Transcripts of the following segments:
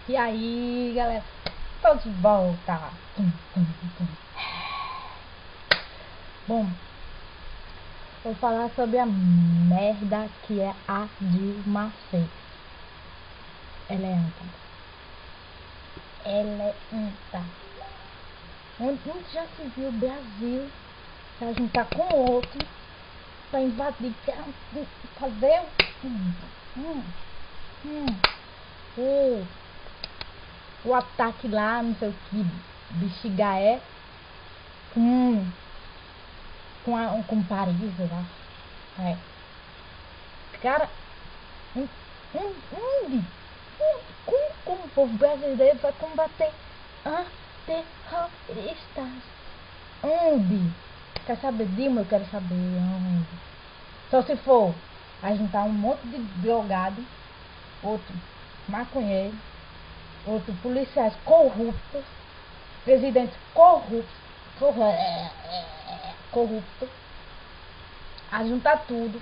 E aí, galera, tô de volta. Bom, vou falar sobre a merda que é a Dilma fez. Ela é anta. Ela é anta. Onde já se viu o Brasil pra juntar com outro pra invadir, fazer o ataque lá, não sei o que, bexiga é com Paris, eu acho. É. Cara, como o povo brasileiro vai combater terroristas? Onde? Quer saber, Dilma? Eu quero saber onde. Só se for a juntar um monte de drogado, outro maconheiro, outro policiais corruptos, presidentes corruptos, a juntar tudo,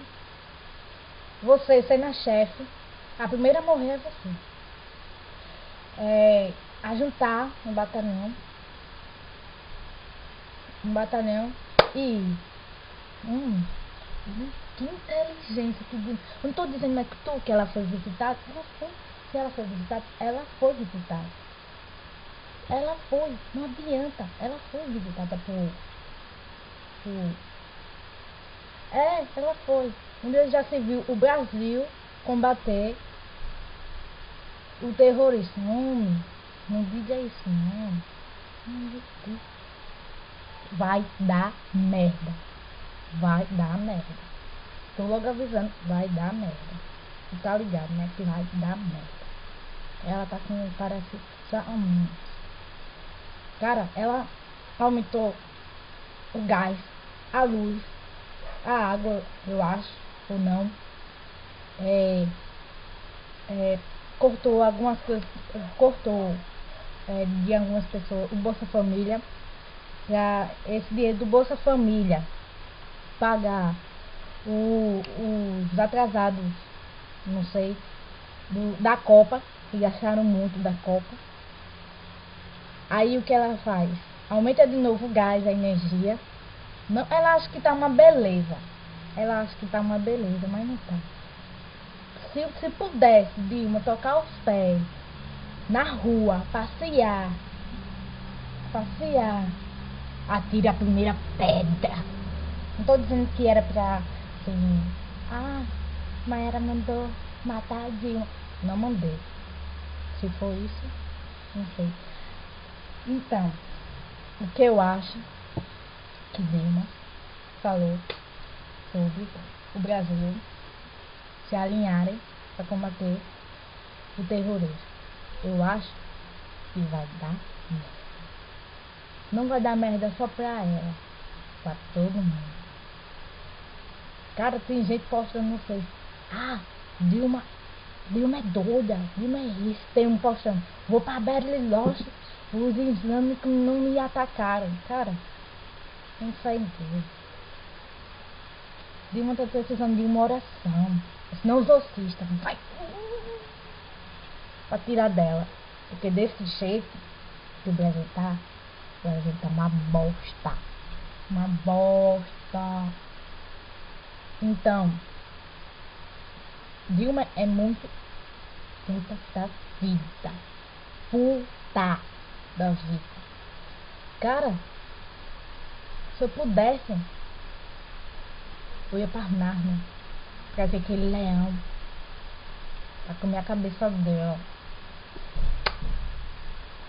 você sendo a chefe, a primeira a morrer é você. A juntar um batalhão e que inteligência, que eu não estou dizendo que ela foi visitada, se ela foi visitada, ela foi visitada. Ela foi, não adianta, ela foi visitada ela foi. Onde já se viu o Brasil combater o terrorismo. Não diga isso, não. Vai dar merda. Vai dar merda. Tô logo avisando, vai dar merda. Tu tá ligado, né? Que vai dar merda. Ela tá com, parece, cara, ela aumentou o gás, a luz, a água, eu acho, ou não. Cortou algumas coisas, de algumas pessoas, o Bolsa Família. Já esse dinheiro do Bolsa Família pagar os atrasados, não sei, da Copa, que gastaram muito da Copa. Aí o que ela faz? Aumenta de novo o gás, a energia. Não, ela acha que tá uma beleza. Mas não tá. Se pudesse, Dilma, tocar os pés na rua, passear, atire a primeira pedra. Não tô dizendo que era pra, assim, Maera mandou matar a Dilma. Não mandei. Se for isso, não sei. Então, o que eu acho que Dilma falou sobre o Brasil se alinharem para combater o terrorismo. Eu acho que vai dar merda. Não vai dar merda só pra ela, pra todo mundo. Cara, tem gente postando no Face. Dilma é doida, Dilma é isso. Tem um postando, vou pra Bariloche, os islâmicos não me atacaram. Cara, tem que sair tudo. Dilma tá precisando de uma oração. Senão os ossistas vai pra tirar dela. Porque desse jeito que o Brasil tá uma bosta. Uma bosta. Então, Dilma é muito puta da vida. Puta da vida. Cara, se eu pudesse, eu ia pra Nárnia pra ver aquele leão, pra comer a cabeça dela.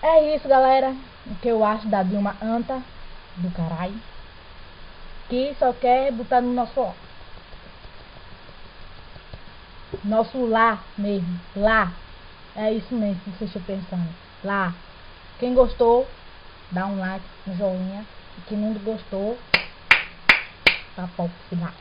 É isso, galera. O que eu acho da Dilma anta do caralho, que só quer botar no nosso lar mesmo. Lá. É isso mesmo que vocês estão pensando. Lá. Quem gostou, dá um like, um joinha. E quem não gostou, tá bom, final.